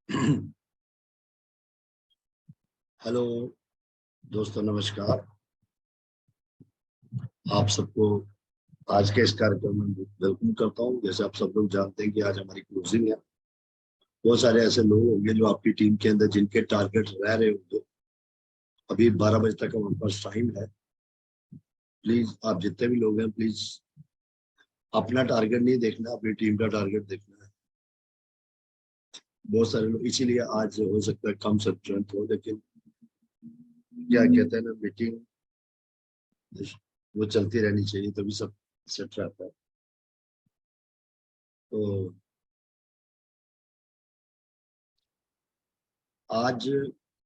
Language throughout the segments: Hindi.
हेलो दोस्तों, नमस्कार। आप सबको आज के इस कार्यक्रम में वेलकम करता हूँ। जैसे आप सब लोग जानते हैं कि आज हमारी क्लोजिंग है। बहुत सारे ऐसे लोग होंगे जो आपकी टीम के अंदर जिनके टारगेट रह रहे होंगे। अभी 12 बजे तक हमारे पास टाइम है। प्लीज आप जितने भी लोग हैं, प्लीज अपना टारगेट नहीं देखना, अपनी टीम का टारगेट देखना है। बहुत सारे लोग इसीलिए आज हो सकता है कम सब्जेक्ट हो, लेकिन क्या कहते हैं ना, मीटिंग वो चलती रहनी चाहिए, तभी सब सेट रहता है। तो आज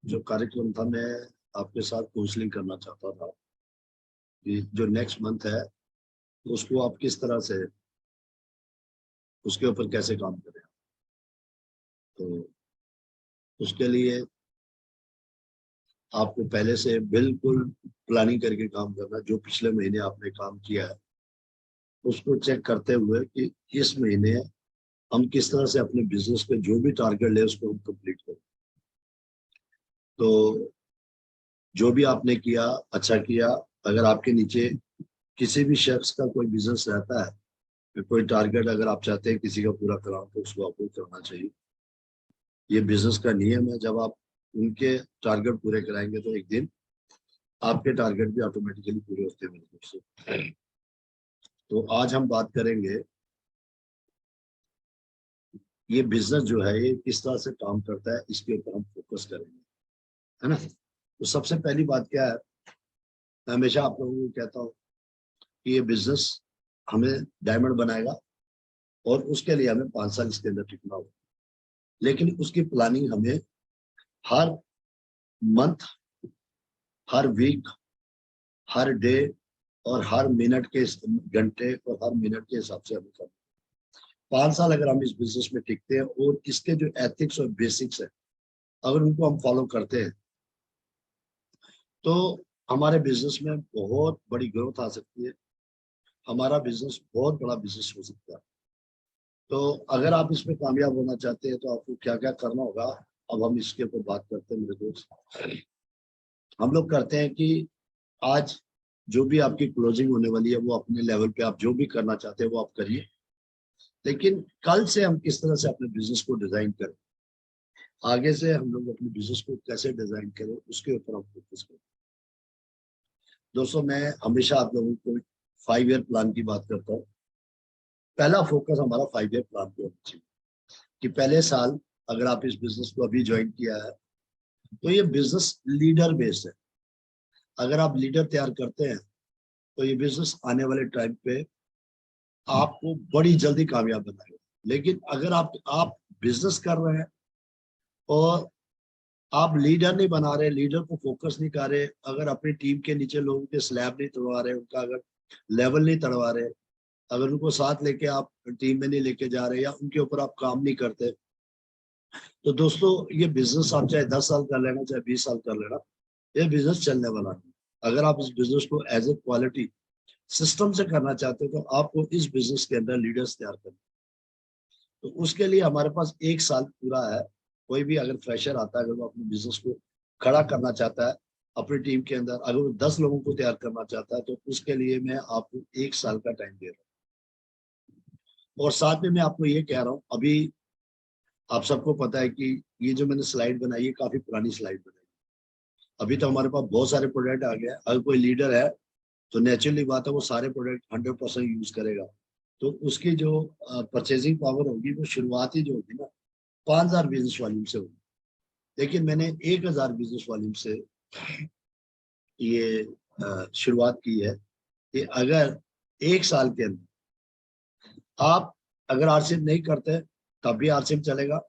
जो कार्यक्रम था, मैं आपके साथ काउंसलिंग करना चाहता था कि जो नेक्स्ट मंथ है उसको आप किस तरह से उसके ऊपर कैसे काम करें। तो उसके लिए आपको पहले से बिल्कुल प्लानिंग करके काम करना। जो पिछले महीने आपने काम किया है उसको चेक करते हुए कि इस महीने हम किस तरह से अपने बिजनेस पे जो भी टारगेट ले उसको हम कंप्लीट करें। तो जो भी आपने किया अच्छा किया। अगर आपके नीचे किसी भी शख्स का कोई बिजनेस रहता है, कोई टारगेट अगर आप चाहते हैं किसी का पूरा कराओ, तो उसको आपको करना चाहिए। ये बिजनेस का नियम है। जब आप उनके टारगेट पूरे कराएंगे तो एक दिन आपके टारगेट भी ऑटोमेटिकली पूरे होते हैं मेरे तरफ से। तो आज हम बात करेंगे ये बिजनेस जो है ये किस तरह से काम करता है, इसके ऊपर हम फोकस करेंगे, है ना। तो सबसे पहली बात क्या है, मैं हमेशा आप लोगों को कहता हूँ कि ये बिजनेस हमें डायमंड बनाएगा और उसके लिए हमें 5 साल इसके अंदर टिकना होगा। लेकिन उसकी प्लानिंग हमें हर मंथ, हर वीक, हर डे और हर मिनट के घंटे और हर मिनट के हिसाब से हमें करना। 5 साल अगर हम इस बिजनेस में टिकते हैं और इसके जो एथिक्स और बेसिक्स है अगर उनको हम फॉलो करते हैं तो हमारे बिजनेस में बहुत बड़ी ग्रोथ आ सकती है। हमारा बिजनेस बहुत बड़ा बिजनेस हो सकता है। तो अगर आप इसमें कामयाब होना चाहते हैं तो आपको क्या क्या करना होगा, अब हम इसके ऊपर बात करते हैं मेरे दोस्त। हम लोग करते हैं कि आज जो भी आपकी क्लोजिंग होने वाली है वो अपने लेवल पे आप जो भी करना चाहते हैं वो आप करिए। लेकिन कल से हम किस तरह से अपने बिजनेस को डिजाइन करें, आगे से हम लोग अपने बिजनेस को कैसे डिजाइन करें, उसके ऊपर हम फोकस करें। दोस्तों, मैं हमेशा आप लोगों को 5 ईयर प्लान की बात करता हूँ। पहला फोकस हमारा 5 ईयर प्लान पे होना चाहिए कि पहले साल अगर आप इस बिजनेस को अभी ज्वाइन किया है तो ये बिजनेस लीडर बेस्ड है। अगर आप लीडर तैयार करते हैं तो ये बिजनेस आने वाले टाइम पे आपको बड़ी जल्दी कामयाब बनाएगा। लेकिन अगर आप बिजनेस कर रहे हैं और आप लीडर नहीं बना रहे, लीडर को फोकस नहीं कर रहे, अगर अपनी टीम के नीचे लोगों के स्लैब नहीं तोड़वा रहे, उनका अगर लेवल नहीं तड़वा रहे, अगर उनको साथ लेके आप टीम में नहीं लेके जा रहे या उनके ऊपर आप काम नहीं करते, तो दोस्तों ये बिजनेस आप चाहे 10 साल कर लेना चाहे 20 साल कर लेना, ये बिजनेस चलने वाला नहीं। अगर आप इस बिजनेस को एज ए क्वालिटी सिस्टम से करना चाहते हो तो आपको इस बिजनेस के अंदर लीडर्स तैयार करना। तो उसके लिए हमारे पास 1 साल पूरा है। कोई भी अगर फ्रेशर आता है, अगर वो अपने बिजनेस को खड़ा करना चाहता है अपनी टीम के अंदर, अगर वो 10 लोगों को तैयार करना चाहता है तो उसके लिए मैं आपको 1 साल का टाइम दे रहा हूँ। और साथ में मैं आपको ये कह रहा हूँ, अभी आप सबको पता है कि ये जो मैंने स्लाइड बनाई है काफी पुरानी स्लाइड बनाई है। अभी तो हमारे पास बहुत सारे प्रोडक्ट आ गए हैं। अगर कोई लीडर है तो नेचुरली बात है वो सारे प्रोडक्ट 100% यूज करेगा। तो उसकी जो परचेजिंग पावर होगी वो शुरुआती जो होगी ना 5,000 बिजनेस वॉल्यूम से होगी। लेकिन मैंने 1,000 बिजनेस वॉल्यूम से ये शुरुआत की है कि अगर 1 साल के अंदर आप अगर आरसीएम नहीं करते तब भी आरसीएम चलेगा।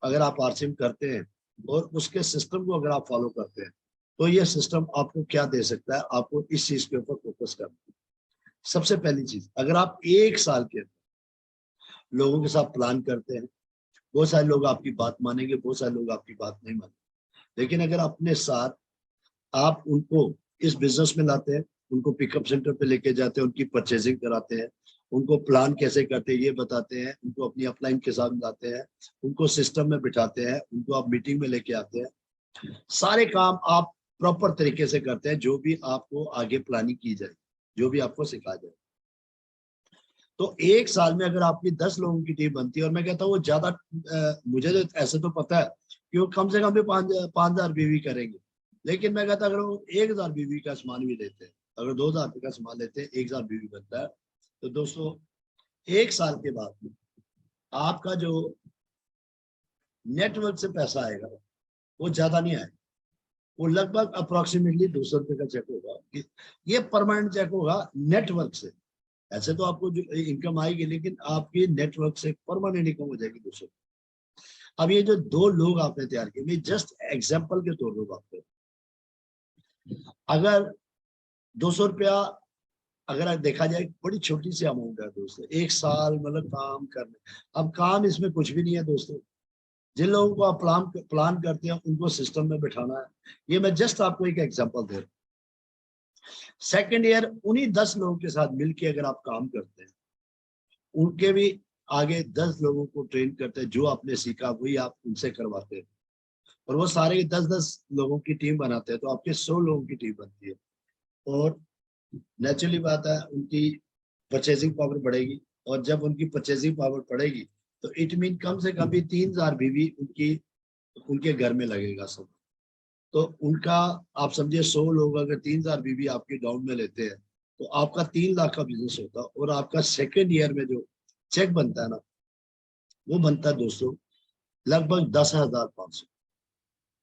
अगर आप आरसीएम करते हैं और उसके सिस्टम को अगर आप फॉलो करते हैं तो ये सिस्टम आपको क्या दे सकता है, आपको इस चीज के ऊपर फोकस करना है। सबसे पहली चीज, अगर आप 1 साल के अंदर लोगों के साथ प्लान करते हैं, बहुत सारे लोग आपकी बात मानेंगे, बहुत सारे लोग आपकी बात नहीं मानेंगे, लेकिन अगर अपने साथ आप उनको इस बिजनेस में लाते हैं, उनको पिकअप सेंटर पे लेके जाते हैं, उनकी परचेजिंग कराते हैं, उनको प्लान कैसे करते हैं ये बताते हैं, उनको अपनी अपलाइन के साथ मिलाते हैं, उनको सिस्टम में बिठाते हैं, उनको आप मीटिंग में लेके आते हैं। सारे काम आप प्रॉपर तरीके से करते हैं, जो भी आपको आगे प्लानिंग की जाए, जो भी आपको सिखाया जाए। तो एक साल में अगर आपकी 10 लोगों की टीम बनती है, और मैं कहता हूँ वो ज्यादा, मुझे तो ऐसे तो पता है कि वो कम से कम भी 5,000 बीवी करेंगे, लेकिन मैं कहता अगर वो 1,000 बीवी का सामान भी लेते हैं, अगर 2,000 रुपये का सामान लेते हैं, 1,000 बीवी बनता है, तो दोस्तों एक साल के बाद आपका जो नेटवर्क से पैसा आएगा वो ज्यादा नहीं आएगा, वो लगभग अप्रोक्सीमेटली 200 रुपये का चेक होगा। ये परमानेंट चेक होगा नेटवर्क से। ऐसे तो आपको जो इनकम आएगी, लेकिन आपकी नेटवर्क से परमानेंट इनकम हो जाएगी 200। अब ये जो 2 लोग आपने तैयार किए, मैं जस्ट एग्जाम्पल के तौर पर बात करूं, अगर 200 रुपया अगर देखा जाए, बड़ी छोटी सी अमाउंट है दोस्तों, एक साल मतलब काम करने। अब काम इसमें कुछ भी नहीं है दोस्तों, जिन लोगों को आप प्लान करते हैं उनको सिस्टम में बिठाना है। ये मैं जस्ट आपको एक एग्जांपल दे रहा हूँ। सेकेंड ईयर उन्हीं 10 लोगों के साथ मिलके अगर आप काम करते हैं, उनके भी आगे 10 लोगों को ट्रेन करते हैं, जो आपने सीखा वही आप उनसे करवाते हैं, और वो सारे 10-10 लोगों की टीम बनाते हैं, तो आपके 100 लोगों की टीम बनती है। और नेचुरली बात है, उनकी परचेजिंग पावर बढ़ेगी, और जब उनकी परचेजिंग पावर बढ़ेगी तो इट मीन कम से कम भी 3,000 बीवी उनके घर में लगेगा सब। तो उनका आप समझिए 100 लोग अगर 3,000 बीवी आपकी डाउन में लेते हैं, तो आपका 3 लाख का बिजनेस होता है। और आपका सेकेंड ईयर में जो चेक बनता है ना, वो बनता है दोस्तों लगभग 10,500।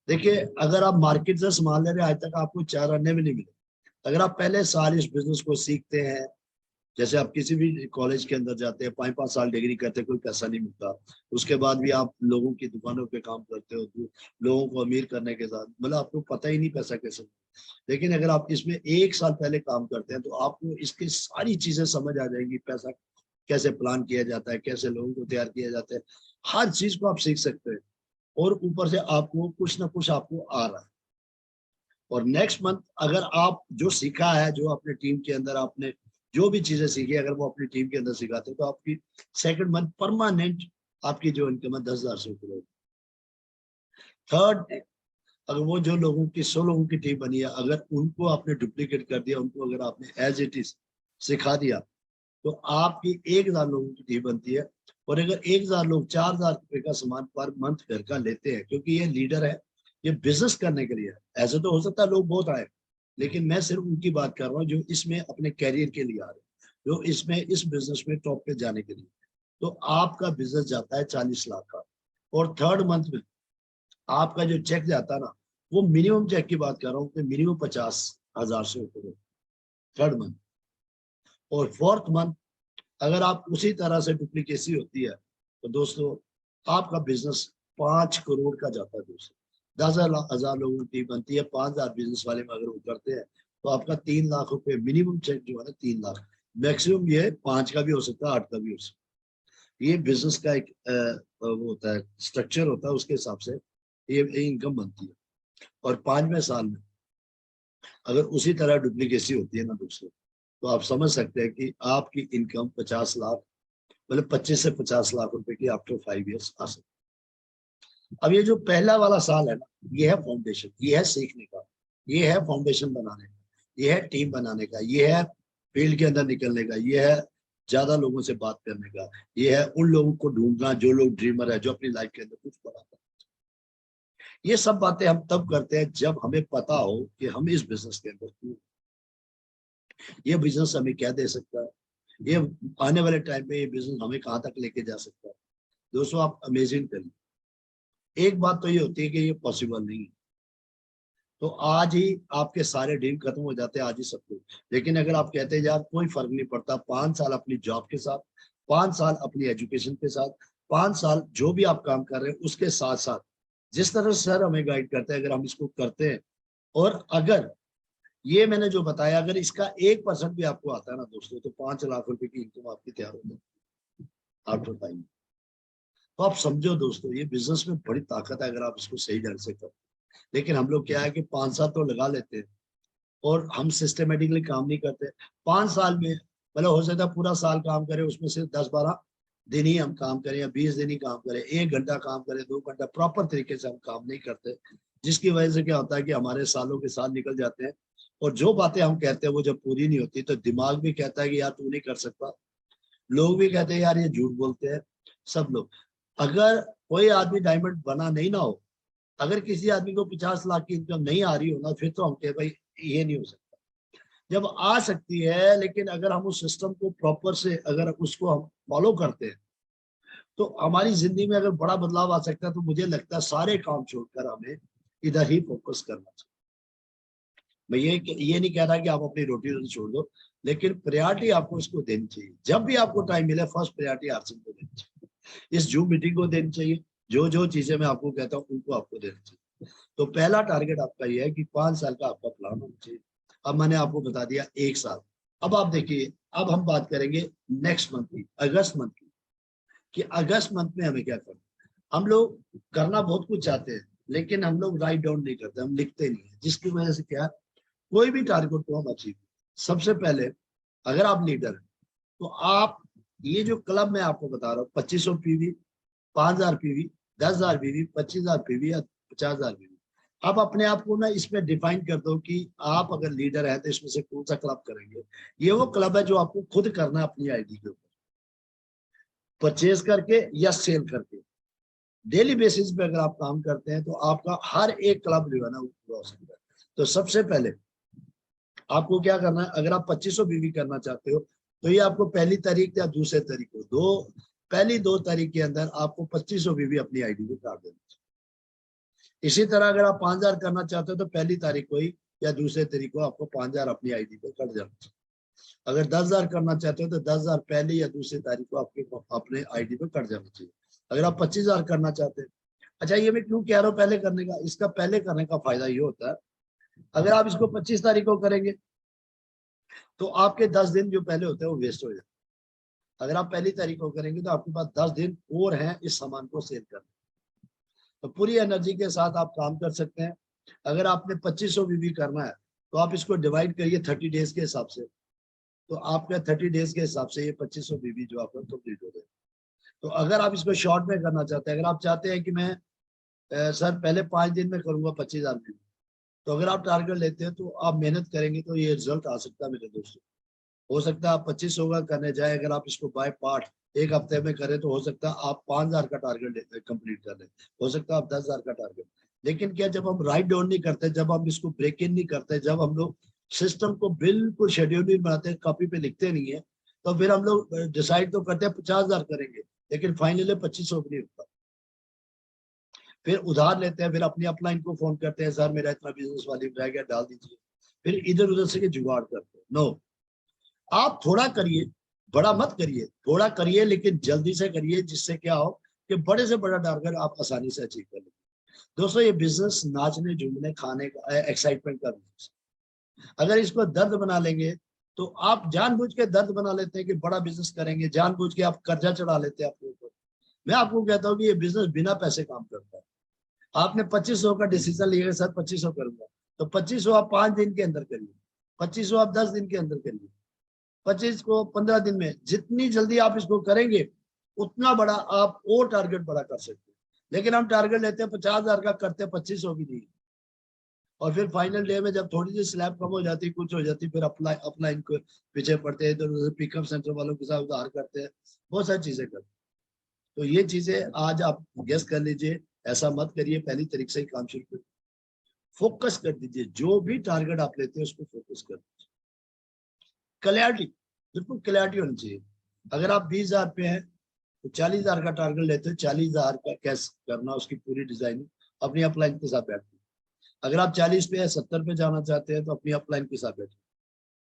देखिए, अगर आप मार्केट से सामान ले रहे हैं, आज तक आपको 4 आने में नहीं मिले। अगर आप पहले साल इस बिजनेस को सीखते हैं, जैसे आप किसी भी कॉलेज के अंदर जाते हैं, 5-5 साल डिग्री करते हैं, कोई पैसा नहीं मिलता, उसके बाद भी आप लोगों की दुकानों पे काम करते हो, तो लोगों को अमीर करने के साथ, मतलब आपको पता ही नहीं पैसा कैसे। लेकिन अगर आप इसमें 1 साल पहले काम करते हैं, तो आपको इसकी सारी चीजें समझ आ जाएंगी, पैसा कैसे प्लान किया जाता है, कैसे लोगों को तैयार किया जाता है, हर चीज को आप सीख सकते हैं। और ऊपर से आपको कुछ ना कुछ आपको आ रहा है। और नेक्स्ट मंथ अगर आप जो सीखा है, जो अपने टीम के अंदर आपने जो भी चीजें सीखी, अगर वो अपनी टीम के अंदर सिखाते हैं, तो आपकी सेकंड मंथ परमानेंट आपकी जो इनकम है 10,000 से ऊपर होगी। थर्ड, अगर वो जो लोगों की 100 लोगों की टीम बनी है, अगर उनको आपने डुप्लीकेट कर दिया, उनको अगर आपने एज इट इज सिखा दिया, तो आपकी 1,000 लोगों की टीम बनती है। और अगर 1,000 लोग 4,000 रुपए का सामान पर मंथ घर का लेते हैं, क्योंकि ये लीडर है, ये बिजनेस करने के लिए है। ऐसे तो हो सकता है लोग बहुत आए, लेकिन मैं सिर्फ उनकी बात कर रहा हूँ जो इसमें अपने कैरियर के लिए आ रहे हैं, जो इसमें इस बिजनेस में टॉप पे जाने के लिए। तो आपका बिजनेस जाता है 40 लाख का, और थर्ड मंथ में आपका जो चेक जाता है ना, वो मिनिमम चेक की बात कर रहा हूँ कि मिनिमम 50,000 से ऊपर हो थर्ड मंथ। और फोर्थ मंथ अगर आप उसी तरह से डुप्लीकेसी होती है, तो दोस्तों आपका बिजनेस 5 करोड़ का जाता है दोस्तों। 10,000 लोगों की बनती है, 5,000 बिजनेस वाले में अगर वो करते हैं, तो आपका 3 लाख रुपए मिनिमम चेक जो है ना, 3 लाख, मैक्सिमम ये 5 का भी हो सकता है, 8 का भी हो सकता है। ये बिजनेस का एक वो होता है, स्ट्रक्चर होता है, उसके हिसाब से ये इनकम बनती है। और 5वें साल में अगर उसी तरह डुप्लीकेसी होती है ना दोस्तों, तो आप समझ सकते हैं कि आपकी इनकम 50 लाख, मतलब 25 से 50 लाख रुपए की आफ्टर 5 ईयर्स आ सकती है। अब ये जो पहला वाला साल है ना, ये है फाउंडेशन, ये है सीखने का, ये है फाउंडेशन बनाने का, ये है टीम बनाने का, ये है फील्ड के अंदर निकलने का, ये है ज्यादा लोगों से बात करने का, ये है उन लोगों को ढूंढना जो लोग ड्रीमर है, जो अपनी लाइफ के अंदर कुछ बड़ा कर। ये सब बातें हम तब करते हैं जब हमें पता हो कि हम इस बिजनेस के अंदर क्यों, ये बिजनेस हमें क्या दे सकता है, ये आने वाले टाइम में ये बिजनेस हमें कहाँ तक लेके जा सकता है। दोस्तों आप अमेजिंग करिए, एक बात तो ये होती है कि ये पॉसिबल नहीं है, तो आज ही आपके सारे ड्रीम खत्म हो जाते हैं, आज ही सब कुछ। लेकिन अगर आप कहते हैं यार कोई फर्क नहीं पड़ता, 5 साल अपनी जॉब के साथ, 5 साल अपनी एजुकेशन के साथ, 5 साल जो भी आप काम कर रहे हैं उसके साथ साथ, जिस तरह सर हमें गाइड करते हैं, अगर हम इसको करते हैं, और अगर ये मैंने जो बताया, अगर इसका 1% भी आपको आता है ना दोस्तों, तो 5 लाख रुपए की इनकम आपकी तैयार हो जाती है आफ्टर टाइम। तो आप समझो दोस्तों, ये बिजनेस में बड़ी ताकत है अगर आप इसको सही ढंग से करते। लेकिन हम लोग क्या है कि 5 साल तो लगा लेते हैं, और हम सिस्टमेटिकली काम नहीं करते। 5 साल में मतलब हो सकता है पूरा साल काम करें, उसमें से 10-12 दिन ही हम काम करें या 20 दिन ही काम करें, 1 घंटा काम करें, 2 घंटा, प्रॉपर तरीके से हम काम नहीं करते, जिसकी वजह से क्या होता है कि हमारे सालों के साल निकल जाते हैं और जो बातें हम कहते हैं वो जब पूरी नहीं होती तो दिमाग भी कहता है कि यार तू नहीं कर सकता, लोग भी कहते हैं यार ये झूठ बोलते हैं, सब लोग। अगर कोई आदमी डायमंड बना नहीं ना हो, अगर किसी आदमी को 50 लाख की इनकम नहीं आ रही हो ना, फिर तो हम कहे भाई ये नहीं हो सकता। जब आ सकती है, लेकिन अगर हम उस सिस्टम को प्रॉपर से अगर उसको हम फॉलो करते हैं तो हमारी जिंदगी में अगर बड़ा बदलाव आ सकता है। तो मुझे लगता है सारे काम छोड़कर हमें इधर ही फोकस करना चाहिए। मैं ये नहीं कह रहा कि आप अपनी रोटी रोटी छोड़ दो, लेकिन प्रायोरिटी आपको इसको देनी चाहिए। जब भी आपको टाइम मिले फर्स्ट प्रायोरिटी हर चीज को देनी चाहिए, इस जूम मीटिंग को देनी चाहिए, जो जो चीजें मैं आपको कहता हूँ उनको आपको देनी चाहिए। तो पहला टारगेट आपका ये है कि 5 साल का आपका प्लान होना चाहिए। अब मैंने आपको बता दिया 1 साल। अब आप देखिए, अब हम बात करेंगे नेक्स्ट मंथ की, अगस्त मंथ की, कि अगस्त मंथ में हमें क्या करना है। हम लोग करना बहुत कुछ चाहते हैं, लेकिन हम लोग राइट डाउन नहीं करते, हम लिखते नहीं है, जिसकी वजह से क्या, कोई भी टारगेट को हम अचीव। सबसे पहले अगर आप लीडर हैं तो आप ये जो क्लब मैं आपको बता रहा हूँ, 2500 पीवी, 5000 पीवी, 10,000 पीवी, 25,000 पीवी या 50,000 पीवी, आप अपने आप को ना इसमें डिफाइन कर दो कि आप अगर लीडर है तो इसमें से कौन सा क्लब करेंगे। ये वो क्लब है जो आपको खुद करना है अपनी आईडी के ऊपर, परचेज करके या सेल करके। डेली बेसिस पे अगर आप काम करते हैं तो आपका हर एक क्लब जो है ना वो पूरा हो सकता है। तो सबसे पहले आपको क्या करना है, अगर आप 2500 बीवी करना चाहते हो तो ये आपको पहली तारीख या दूसरे तारीख को, पहली 2 तारीख के अंदर आपको 2500 बीवी अपनी आईडी पे काट देना चाहिए। इसी तरह अगर आप 5000 करना चाहते हो तो पहली तारीख को ही या दूसरे तारीख को आपको 5000 अपनी आईडी पे कट जाना चाहिए। अगर 10,000 करना चाहते हो तो 10,000 पहली या दूसरी तारीख को आपके अपने आईडी पे कट जाना चाहिए। अगर आप 25,000 करना चाहते हैं, अच्छा ये मैं क्यों कह रहा हूँ पहले करने का, इसका पहले करने का फायदा ये होता है, अगर आप इसको 25 तारीख को करेंगे तो आपके 10 दिन जो पहले होते हैं वो वेस्ट हो जाते हैं। अगर आप पहली तारीख को करेंगे तो आपके पास 10 दिन और हैं इस सामान को सेल करने, तो पूरी एनर्जी के साथ आप काम कर सकते हैं। अगर आपने 2500 बीबी करना है तो आप इसको डिवाइड करिए 30 डेज के हिसाब से, तो आपका 30 डेज के हिसाब से ये 2500 बीबी जो आपका कंप्लीट हो जाएगा। तो अगर आप इसको शॉर्ट में करना चाहते हैं, अगर आप चाहते हैं कि मैं सर पहले 5 दिन में करूंगा 25,000 बीबी, तो अगर आप टारगेट लेते हैं तो आप मेहनत करेंगे तो ये रिजल्ट आ सकता है मेरे दोस्तों। हो सकता है आप 2500 का करने जाए, अगर आप इसको बाय पार्ट एक हफ्ते में करें तो हो सकता है आप 5,000 का टारगेट कंप्लीट कर लें, हो सकता है आप 10,000 का टारगेट। लेकिन क्या, जब हम राइट डाउन नहीं करते, जब हम इसको ब्रेक इन नहीं करते, जब हम लोग सिस्टम को बिल्कुल शेड्यूल नहीं बनाते, कॉपी पे लिखते नहीं है, तो फिर हम लोग डिसाइड तो करते हैं 50,000 करेंगे, लेकिन फाइनली 2500 भी नहीं होता। फिर उधार लेते हैं, फिर अपनी अपलाइन को फोन करते हैं, सर मेरा इतना बिजनेस वाली रह गया डाल दीजिए, फिर इधर उधर से जुगाड़ करते हैं। नो, आप थोड़ा करिए, बड़ा मत करिए, थोड़ा करिए लेकिन जल्दी से करिए, जिससे क्या हो कि बड़े से बड़ा टारगेट आप आसानी से अचीव कर लेंगे। दोस्तों ये बिजनेस नाचने झूमने खाने का एक्साइटमेंट का बिजनेस, अगर इसको दर्द बना लेंगे तो आप जानबूझ के दर्द बना लेते हैं कि बड़ा बिजनेस करेंगे, जानबूझ के आप कर्जा चढ़ा लेते हैं अपने ऊपर। मैं आपको कहता हूँ कि ये बिजनेस बिना पैसे काम करता है। आपने 2500 का डिसीजन लिया, सर 2500 करूंगा, तो 2500 आप 5 दिन के अंदर करिए, 2500 आप 10 दिन के अंदर करिए, 25 को 15 दिन में, जितनी जल्दी आप इसको करेंगे उतना बड़ा आप और टारगेट बड़ा कर सकते हैं। लेकिन हम टारगेट लेते हैं 50,000 का, करते हैं 2500 भी नहीं, और फिर फाइनल डे में जब थोड़ी सी स्लैब कम हो जाती, कुछ हो जाती, फिर अपना इनको पीछे पड़ते हैं, इधर उधर पिकअप सेंटर वालों के साथ उधार करते हैं, बहुत सारी चीजें करते हैं। तो ये चीजें आज आप गेस कर लीजिए, ऐसा मत करिए, पहली तारीख से ही काम शुरू करिए, फोकस कर दीजिए, जो भी टारगेट आप लेते हैं उसको फोकस कर दीजिए। क्लैरिटी, बिल्कुल क्लैरिटी होनी चाहिए। अगर आप 20,000 पे हैं तो 40,000 का टारगेट लेते हैं, 40,000 का कैसे करना उसकी पूरी डिजाइनिंग अपनी अपलाइन के साथ बैठती है। अगर आप 40 पे है, 70 पे जाना चाहते हैं तो अपनी अपलाइन के साथ बैठिए,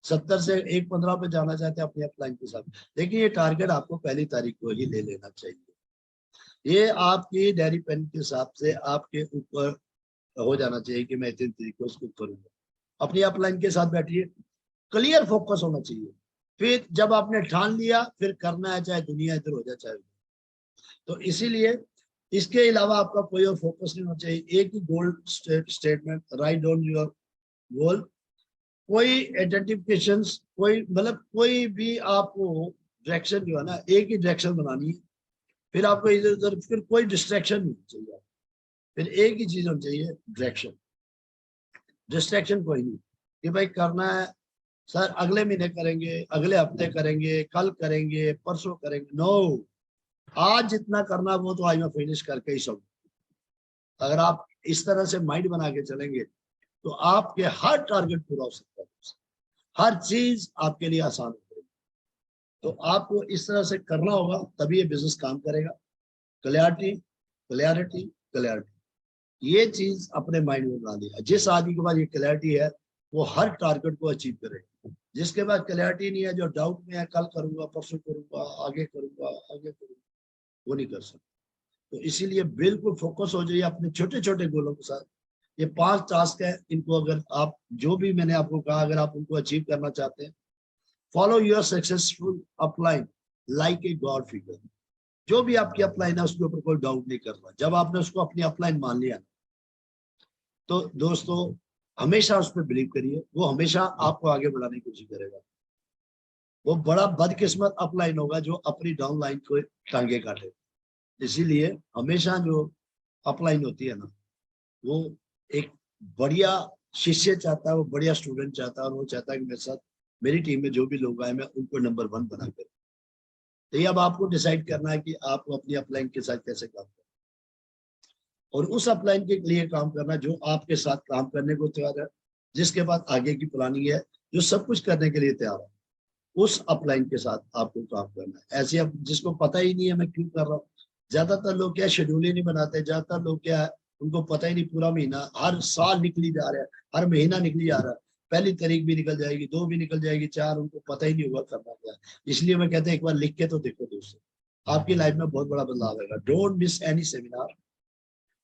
70 से 115 पे जाना चाहते हैं अपनी अपलाइन के साथ। लेकिन ये टारगेट आपको पहली तारीख को ही ले लेना चाहिए, ये आपकी डायरी पेन के हिसाब से आपके ऊपर हो जाना चाहिए कि मैं इतने तरीके उसको करूंगा। अपनी अपलाइन के साथ बैठिए, क्लियर फोकस होना चाहिए। फिर जब आपने ठान लिया, फिर करना है, चाहे दुनिया इधर हो जाए चाहे। तो इसीलिए इसके अलावा आपका कोई और फोकस नहीं होना चाहिए, एक ही goal statement, write down your goal, कोई आइडेंटिफिकेशन, कोई मतलब कोई भी आपको डायरेक्शन जो है ना, एक ही डायरेक्शन बनानी है। फिर आपको इधर उधर फिर कोई डिस्ट्रैक्शन नहीं चाहिए, फिर एक ही चीज होनी चाहिए, डायरेक्शन। डिस्ट्रैक्शन कोई नहीं कि भाई करना है सर, अगले महीने करेंगे, अगले हफ्ते करेंगे, कल करेंगे, परसों करेंगे। नो, आज जितना करना वो तो आज मैं फिनिश करके ही सब। अगर आप इस तरह से माइंड बना के चलेंगे तो आपके हर टारगेट पूरा हो सकता है, हर चीज आपके लिए आसान हो जाएगी। तो आपको इस तरह से करना होगा, तभी ये बिजनेस काम करेगा। क्लैरिटी, क्लैरिटी, क्लैरिटी, ये चीज अपने माइंड में बना लिया। जिस आदमी के पास ये क्लैरिटी है वो हर टारगेट को अचीव करेगा। जिसके पास क्लैरिटी नहीं है, जो डाउट में है, कल करूंगा, परसों करूंगा, आगे करूंगा, आगे करूंगा, वो नहीं कर सकता। तो इसीलिए बिल्कुल फोकस हो जाइए अपने छोटे छोटे गोलों के साथ। ये 5 टास्क है, इनको अगर आप, जो भी मैंने आपको कहा, अगर आप उनको अचीव करना चाहते हैं, follow your successful upline like a god figure. जो भी आपकी अपलाइन है उसके ऊपर कोई डाउट नहीं करना। जब आपने उसको अपनी अपलाइन मान लिया तो दोस्तों हमेशा उस पर बिलीव करिए, वो हमेशा आपको आगे बढ़ाने की कोशिश करेगा। वो बड़ा बदकिस्मत अपलाइन होगा जो अपनी डाउन लाइन को टांगे काटे। इसीलिए हमेशा जो अपलाइन होती है ना, वो एक बढ़िया शिष्य चाहता है, वो बढ़िया स्टूडेंट चाहता है, और वो चाहता है कि मेरे साथ मेरी टीम में जो भी लोग आए मैं उनको नंबर 1 बना कर। तो ये अब आपको डिसाइड करना है कि आपको अपनी अपलाइन के साथ कैसे काम करना, और उस अपलाइन के लिए काम करना जो आपके साथ काम करने को तैयार है, जिसके पास आगे की प्लानिंग है, जो सब कुछ करने के लिए तैयार है, उस अपलाइन के साथ आपको काम करना है। ऐसे अब जिसको पता ही नहीं है मैं क्यों कर रहा हूँ, ज्यादातर लोग क्या शेड्यूल ही नहीं बनाते, ज्यादातर लोग क्या है, उनको पता ही नहीं, पूरा महीना, हर साल निकली जा रहा है, हर महीना निकली जा रहा है, पहली तारीख भी निकल जाएगी, 2 भी निकल जाएगी, 4, उनको पता ही नहीं होगा करना क्या। इसलिए मैं कहते हैं एक बार लिख के तो देखो दोस्तों, आपकी लाइफ में बहुत बड़ा बदलाव आएगा। Don't miss any seminar.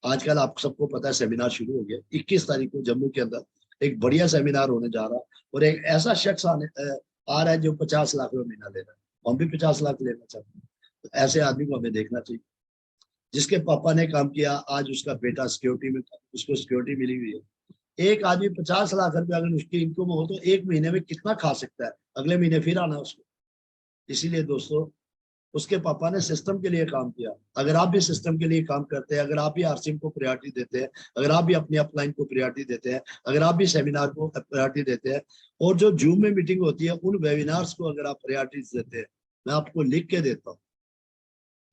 आजकल आप सबको पता है सेमिनार शुरू हो गया, 21 तारीख को जम्मू के अंदर एक बढ़िया सेमिनार होने जा रहा है, और एक ऐसा शख्स आ रहा है जो 50 लाख रुपए महीना ले रहा है। हम भी 50 लाख लेना चाहते हैं, तो ऐसे आदमी को हमें देखना चाहिए। जिसके पापा ने काम किया, आज उसका बेटा सिक्योरिटी में, उसको सिक्योरिटी मिली हुई है। एक आदमी 50 लाख रुपए अगर उसकी इनकम हो तो एक महीने में कितना खा सकता है, अगले महीने फिर आना उसको। इसीलिए दोस्तों उसके पापा ने सिस्टम के लिए काम किया। अगर आप भी सिस्टम के लिए काम करते हैं, अगर आप भी आरसीएम को प्रायोरिटी देते हैं, अगर आप भी अपनी अपलाइन को प्रायोरिटी देते हैं, अगर आप भी सेमिनार को प्रायोरिटी देते हैं, और जो जूम में मीटिंग होती है उन वेबिनार्स को अगर आप प्रायोरिटी देते हैं, मैं आपको लिख के देता हूँ,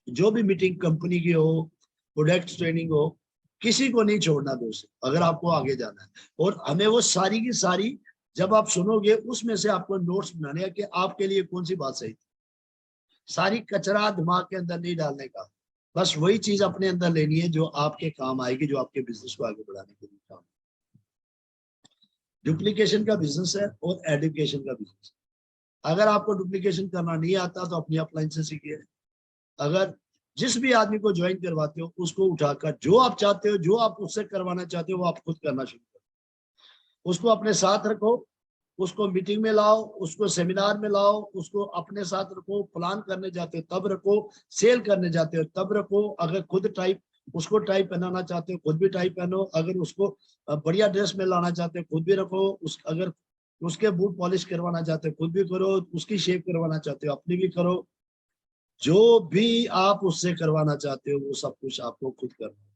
जो भी मीटिंग कंपनी की हो, प्रोडक्ट ट्रेनिंग हो, किसी को नहीं छोड़ना दोस्त, अगर आपको आगे जाना है। और हमें वो सारी की सारी जब आप सुनोगे उसमें से आपको नोट्स बनाने हैं कि आपके लिए कौन सी बात सही थी। सारी कचरा दिमाग के अंदर नहीं डालने का, बस वही चीज अपने अंदर लेनी है जो आपके काम आएगी, जो आपके बिजनेस को आगे बढ़ाने के लिए काम। डुप्लीकेशन का बिजनेस है और एडुकेशन का बिजनेस। अगर आपको डुप्लीकेशन करना नहीं आता तो अपनी अपलाइन से सीखिए। अगर जिस भी आदमी को ज्वाइन करवाते हो उसको उठाकर जो आप चाहते हो, जो आप उससे करवाना चाहते हो, वो आप खुद करना शुरू करो। उसको अपने साथ रखो, उसको मीटिंग में लाओ, उसको सेमिनार में लाओ, उसको अपने साथ रखो। प्लान करने जाते हो तब रखो, सेल करने जाते हो तब रखो। अगर खुद टाइप उसको टाइप पहनाना चाहते हो खुद भी टाइप पहनो। अगर उसको बढ़िया ड्रेस में लाना चाहते हो खुद भी रखो। अगर उसके बूट पॉलिश करवाना चाहते हो खुद भी करो, उसकी शेप करवाना चाहते हो अपनी भी करो। जो भी आप उससे करवाना चाहते हो वो सब कुछ आपको खुद करना है।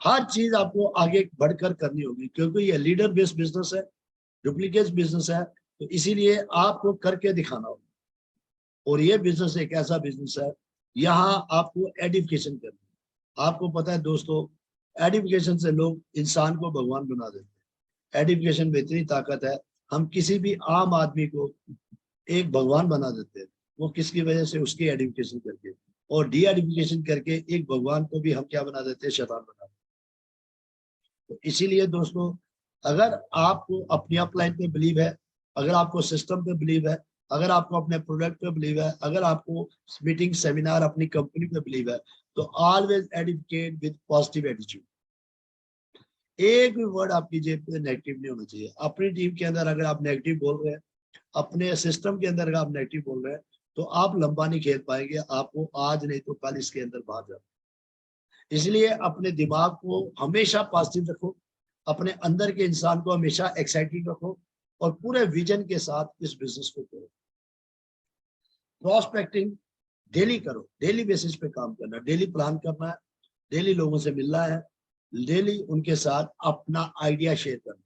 हर चीज आपको आगे बढ़कर करनी होगी, क्योंकि ये लीडर बेस्ड बिजनेस है, डुप्लीकेट बिजनेस है, तो इसीलिए आपको करके दिखाना होगा। और ये बिजनेस एक ऐसा बिजनेस है, यहाँ आपको एडिफिकेशन करनी है। आपको पता है दोस्तों, एडिफिकेशन से लोग इंसान को भगवान बना देते हैं। एडिफिकेशन में इतनी ताकत है, हम किसी भी आम आदमी को एक भगवान बना देते हैं। वो किसकी वजह से? उसकी एडिफिकेशन करके। और डी एडिफिकेशन करके एक भगवान को भी हम क्या बना देते हैं? शैतान बना देते हैं। तो इसीलिए दोस्तों, अगर आपको अपनी अपलाइन पे बिलीव है, अगर आपको सिस्टम पे बिलीव है, अगर आपको अपने प्रोडक्ट पे बिलीव है, अगर आपको मीटिंग सेमिनार अपनी कंपनी पे बिलीव है, तो always educate with positive attitude. एक भी वर्ड आपकी जेब पे नेगेटिव नहीं होना चाहिए। अपनी टीम के अंदर अगर आप नेगेटिव बोल रहे हैं, अपने सिस्टम के अंदर अगर आप नेगेटिव बोल रहे हैं, तो आप लंबा नहीं खेल पाएंगे। आपको आज नहीं तो कल इसके अंदर बाहर जाना। इसलिए अपने दिमाग को हमेशा पॉजिटिव रखो, अपने अंदर के इंसान को हमेशा एक्साइटेड रखो, और पूरे विजन के साथ इस बिजनेस को करो। प्रॉस्पेक्टिंग डेली करो, डेली बेसिस पे काम करना, डेली प्लान करना है, डेली लोगों से मिलना है, डेली उनके साथ अपना आइडिया शेयर करना।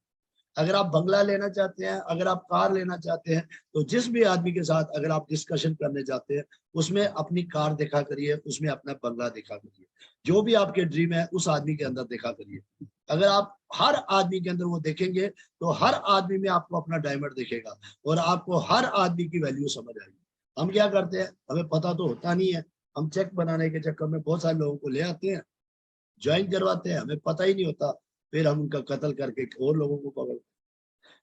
अगर आप बंगला लेना चाहते हैं, अगर आप कार लेना चाहते हैं, तो जिस भी आदमी के साथ अगर आप डिस्कशन करने जाते हैं, उसमें अपनी कार देखा करिए, उसमें अपना बंगला देखा करिए। जो भी आपके ड्रीम है उस आदमी के अंदर देखा करिए। अगर आप हर आदमी के अंदर वो देखेंगे तो हर आदमी में आपको अपना डायमंड दिखेगा और आपको हर आदमी की वैल्यू समझ आएगी। हम क्या करते हैं, हमें पता तो होता नहीं है, हम चेक बनाने के चक्कर में बहुत सारे लोगों को ले आते हैं, ज्वाइन करवाते हैं, हमें पता ही नहीं होता, फिर हम उनका कत्ल करके और लोगों को पकड़।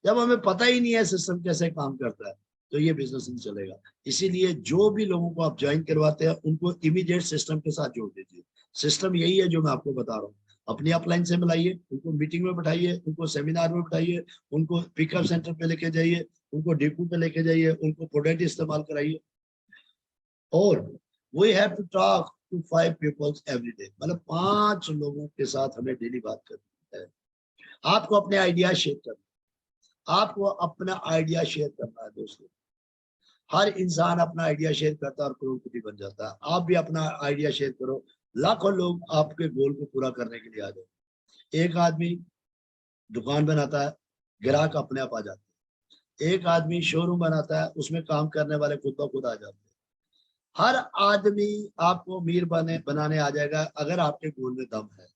जब हमें पता ही नहीं है सिस्टम कैसे काम करता है तो ये बिजनेस नहीं चलेगा। इसीलिए जो भी लोगों को आप ज्वाइन करवाते हैं उनको इमीडिएट सिस्टम के साथ जोड़ दीजिए। सिस्टम यही है जो मैं आपको बता रहा हूँ। अपनी अपलाइन से मिलाइए, उनको मीटिंग में बैठाइए, उनको सेमिनार में बैठाइए, उनको पिकअप सेंटर पे लेके जाइए, उनको डिपो पे लेके जाइए, उनको प्रोडक्ट इस्तेमाल कराइए। और we have to talk to 5 peoples every day, मतलब 5 लोगों के साथ हमें डेली बात करनी है। आपको अपने आइडिया शेयर करना, आपको अपना आइडिया शेयर करना है दोस्तों। हर इंसान अपना आइडिया शेयर करता है और करोड़पति बन जाता है। आप भी अपना आइडिया शेयर करो, लाखों लोग आपके गोल को पूरा करने के लिए आ जाए। एक आदमी दुकान बनाता है, ग्राहक अपने आप आ जाते हैं। एक आदमी शोरूम बनाता है, उसमें काम करने वाले खुद ब खुद आ जाते हैं। हर आदमी आपको अमीर बनाने आ जाएगा अगर आपके गोल में दम है।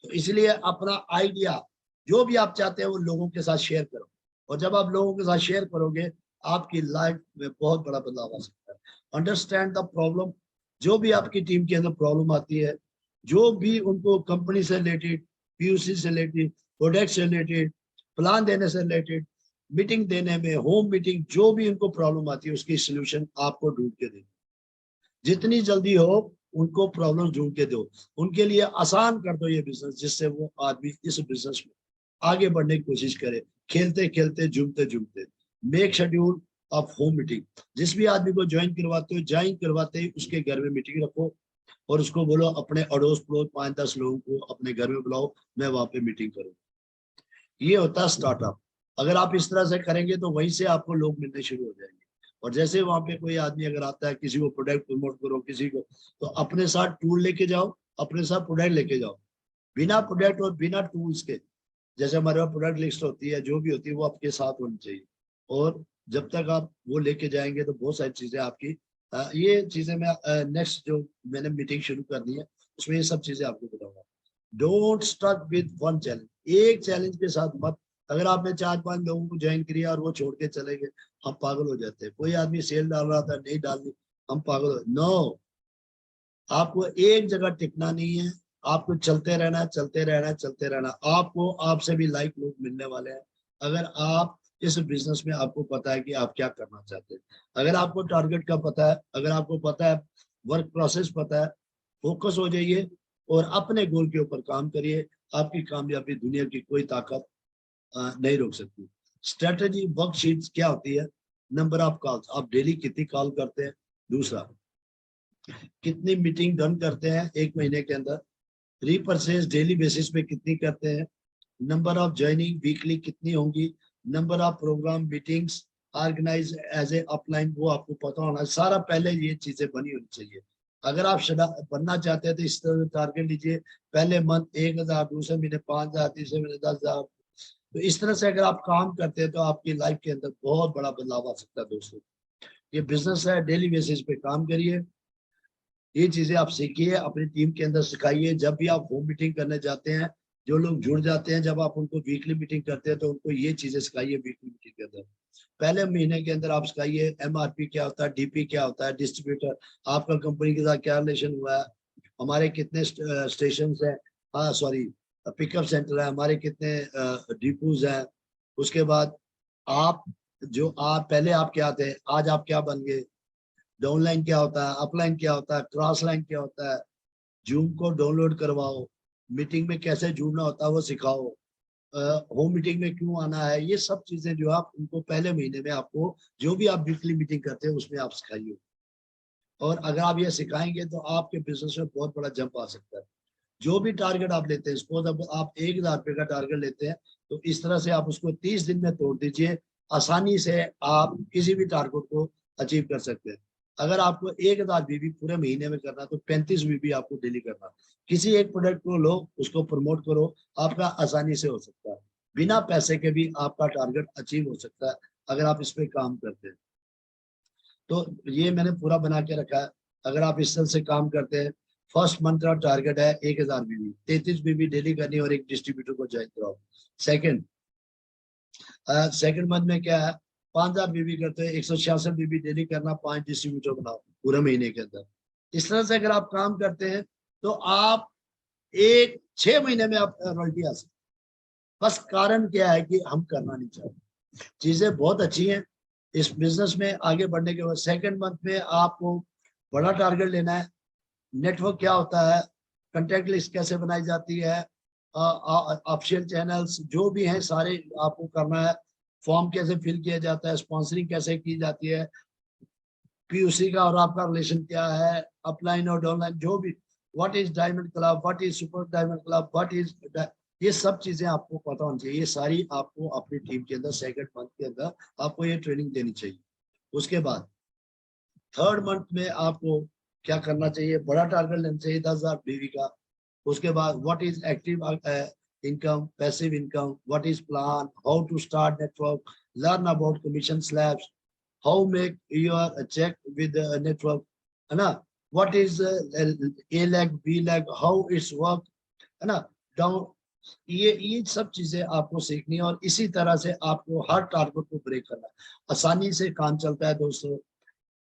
तो इसलिए अपना आइडिया जो भी आप चाहते हैं वो लोगों के साथ शेयर करो, और जब आप लोगों के साथ शेयर करोगे आपकी लाइफ में बहुत बड़ा बदलाव आ सकता है। Understand the problem. जो भी आपकी टीम के अंदर प्रॉब्लम आती है, जो भी उनको कंपनी से रिलेटेड, पीयूसी से रिलेटेड, प्रोडक्ट से रिलेटेड, प्लान देने से रिलेटेड, मीटिंग देने में, होम मीटिंग, जो भी उनको प्रॉब्लम आती है उसकी सोल्यूशन आपको ढूंढ के देनी। जितनी जल्दी हो उनको प्रॉब्लम ढूंढ के दो, उनके लिए आसान कर दो ये बिजनेस, जिससे वो आदमी इस बिजनेस में आगे बढ़ने की कोशिश करे। खेलते खेलते झूमते झूमते। Make schedule of home meeting. जिस भी आदमी को ज्वाइन करवाते हो, ज्वाइन करवाते ही उसके घर में मीटिंग रखो और उसको बोलो अपने अड़ोस पड़ोस 5-10 लोगों को अपने घर में बुलाओ, मैं वहां पे मीटिंग करूँ। ये होता है स्टार्टअप। अगर आप इस तरह से करेंगे तो वहीं से आपको लोग मिलने शुरू हो जाएंगे। और जैसे वहां पे कोई आदमी अगर आता है, किसी को प्रोडक्ट प्रमोट करो, किसी को, तो अपने साथ टूल लेके जाओ, अपने साथ प्रोडक्ट लेके जाओ। बिना प्रोडक्ट और बिना टूल्स के, जैसे हमारे पास प्रोडक्ट लिस्ट होती है, जो भी होती है वो आपके साथ होनी चाहिए। और जब तक आप वो लेके जाएंगे तो बहुत सारी चीजें आपकी ये चीजें मैं नेक्स्ट जो मैंने मीटिंग शुरू करनी है उसमें ये सब चीजें आपको बताऊंगा। Don't stuck with one challenge. एक चैलेंज के साथ मत। अगर आपने 4-5 लोगों को ज्वाइन किया और वो छोड़ के चले गए, हम पागल हो जाते हैं। कोई आदमी सेल डाल रहा था, नहीं डालनी, हम पागल हो। नो, आपको एक जगह टिकना नहीं है, आपको चलते रहना है, चलते रहना है, चलते रहना। आपको आपसे भी लाइक लोग मिलने वाले हैं अगर आप इस बिजनेस में, आपको पता है कि आप क्या करना चाहते हैं। अगर आपको टारगेट का पता है, अगर आपको पता है, वर्क प्रोसेस पता है, फोकस हो जाइए और अपने गोल के ऊपर काम करिए। आपकी कामयाबी दुनिया की कोई ताकत नहीं रोक सकती। स्ट्रेटेजी वर्कशीट क्या होती है? नंबर ऑफ कॉल्स, आप डेली कितनी कॉल करते हैं। दूसरा, कितनी मीटिंग डन करते हैं एक महीने के अंदर। रीपरचेज डेली बेसिस पे कितनी करते हैं। नंबर ऑफ ज्वाइनिंग वीकली कितनी होंगी। Number of programme meetings organise as a upline, वो आपको पता होना सारा, पहले ये चीजें बनी होनी चाहिए। अगर आप बनना चाहते हैं तो इस तरह टारगेट लीजिए। पहले मंथ 1000, दूसरे महीने 5000, तीसरे महीने 10,000। तो इस तरह से अगर आप काम करते हैं तो आपकी लाइफ के अंदर बहुत बड़ा बदलाव आ सकता है दोस्तों। ये बिजनेस है, डेली बेसिस पे काम करिए। ये चीजें आप सीखिए, अपनी टीम के अंदर सिखाइए। जब भी आप होम मीटिंग करने जाते हैं, जो लोग जुड़ जाते हैं, जब आप उनको वीकली मीटिंग करते हैं तो उनको ये चीजें सिखाइए वीकली मीटिंग के अंदर। पहले महीने के अंदर आप सिखाइए एमआरपी क्या होता है, डीपी क्या होता है, डिस्ट्रीब्यूटर, आपका कंपनी के साथ क्या रिलेशन हुआ है, हमारे कितने स्टेशन है, हाँ सॉरी पिकअप सेंटर है, हमारे कितने डिपोज हैं। उसके बाद आप आप पहले आप क्या थे, आज आप क्या बन गए। डाउनलाइन क्या होता है, अपलाइन क्या होता है, क्रॉस लाइन क्या होता है। जूम को डाउनलोड करवाओ, मीटिंग में कैसे जुड़ना होता है वो सिखाओ, होम मीटिंग में क्यों आना है। ये सब चीजें जो आप उनको पहले महीने में, आपको जो भी आप वीकली मीटिंग करते हैं उसमें आप सिखाइए। और अगर आप ये सिखाएंगे तो आपके बिजनेस में बहुत बड़ा जंप आ सकता है। जो भी टारगेट आप लेते हैं, सपोज अब आप 1000 रुपये का टारगेट लेते हैं, तो इस तरह से आप उसको 30 दिन में तोड़ दीजिए। आसानी से आप किसी भी टारगेट को अचीव कर सकते हैं। अगर आपको 1000 बीबी पूरे महीने में करना तो 35 बीबी आपको डेली करना। किसी एक प्रोडक्ट को लो, उसको प्रमोट करो, आपका आसानी से हो सकता है। बिना पैसे के भी आपका टारगेट अचीव हो सकता है अगर आप इस पे काम करते हैं। तो ये मैंने पूरा बना के रखा है। अगर आप इस तरह से काम करते हैं, फर्स्ट मंथ का टारगेट है 1000 बीबी, 33 बीबी डेली करनी और एक डिस्ट्रीब्यूटर को ज्वाइन कराओ। सेकंड मंथ में क्या है, 5000 बीबी करते हैं, 166 बीबी डेली करना, 5 डिस्ट्रीब्यूटर बनाओ पूरे महीने के अंदर। इस तरह से अगर आप काम करते हैं तो आप 6 महीने में आप रॉयल्टी आ सकते। बस कारण क्या है कि हम करना नहीं चाहते। चीजें बहुत अच्छी हैं इस बिजनेस में आगे बढ़ने के बाद। सेकंड मंथ में आपको बड़ा टारगेट लेना है। नेटवर्क क्या होता है, कंटेक्ट लिस्ट कैसे बनाई जाती है, ऑफिशियल चैनल्स जो भी हैं सारे आपको करना है। फॉर्म कैसे फिल किया जाता है, स्पॉन्सरिंग कैसे की जाती है, पीयूसी का और आपका रिलेशन क्या है, अपलाइन और डाउनलाइन जो भी, what is diamond club, what is super diamond club, what is, ये सब चीजें आपको पता होनी चाहिए। ये सारी आपको अपनी टीम के अंदर सेकंड मंथ के अंदर आपको ये ट्रेनिंग देनी चाहिए। उसके बाद थर्ड मंथ में आपको क्या करना चाहिए, बड़ा टारगेट लेना चाहिए 10,000 बीवी का। उसके बाद what is active income, passive income, what is plan, how to start network, learn about commission slabs, how make your check with network, है ना, what is A leg, B leg, how it's work, है ना, डाउन। ये सब चीजें आपको सीखनी है और इसी तरह से आपको हर टारगेट को ब्रेक करना है। आसानी से काम चलता है दोस्तों।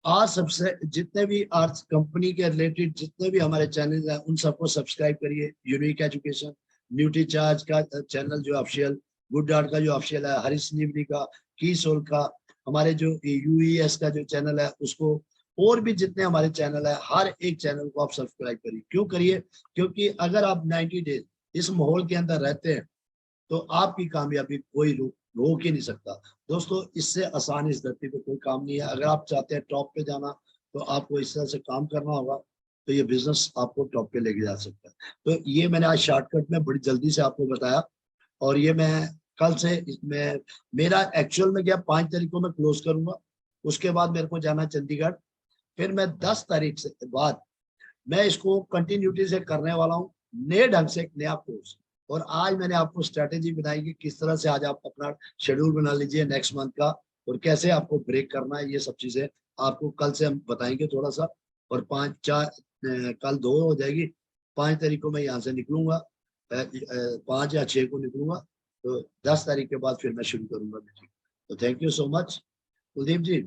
आज सबसे जितने भी आज कंपनी के रिलेटेड जितने भी हमारे चैनल हैं उन सबको सब्सक्राइब करिए। यूनिक एजुकेशन, न्यूट्री चार्ज का चैनल जो ऑफिशियल, गुड डार्ट का जो ऑफिशियल है, हरीश निवनी का, की सोल का, हमारे जो यूईएस का जो चैनल है उसको, और भी जितने हमारे चैनल है हर एक चैनल को आप सब्सक्राइब करिए। क्यों करिए, क्योंकि अगर आप 90 डेज इस माहौल के अंदर रहते हैं तो आपकी कामयाबी कोई रोक ही नहीं सकता। दोस्तों इससे आसान इस धरती पे कोई काम नहीं है। अगर आप चाहते हैं टॉप पे जाना तो आपको इस तरह से काम करना होगा, तो ये बिजनेस आपको टॉप पे लेके जा सकता है। तो ये मैंने आज शॉर्टकट में बड़ी जल्दी से आपको बताया। और ये मैं कल से इसमें, मेरा एक्चुअल में क्या 5 तारीख को मैं क्लोज करूंगा। उसके बाद मेरे को जाना चंडीगढ़, फिर मैं 10 तारीख से बाद मैं इसको कंटिन्यूटी से करने वाला हूँ, नए ढंग से एक नया कोर्स। और आज मैंने आपको स्ट्रेटेजी बनाई कि किस तरह से आज आप अपना शेड्यूल बना लीजिए नेक्स्ट मंथ का, और कैसे आपको ब्रेक करना है। ये सब चीजें आपको कल से हम बताएंगे थोड़ा सा। और 5 4 कल 2 हो जाएगी, 5 तारीख को मैं यहाँ से निकलूंगा, 5 या 6 को निकलूंगा, तो 10 तारीख के बाद फिर मैं शुरू करूंगा मीटिंग। तो thank you so much. Kuldeep ji,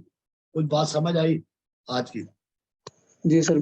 कुछ बात समझ आई आज की? जी सर।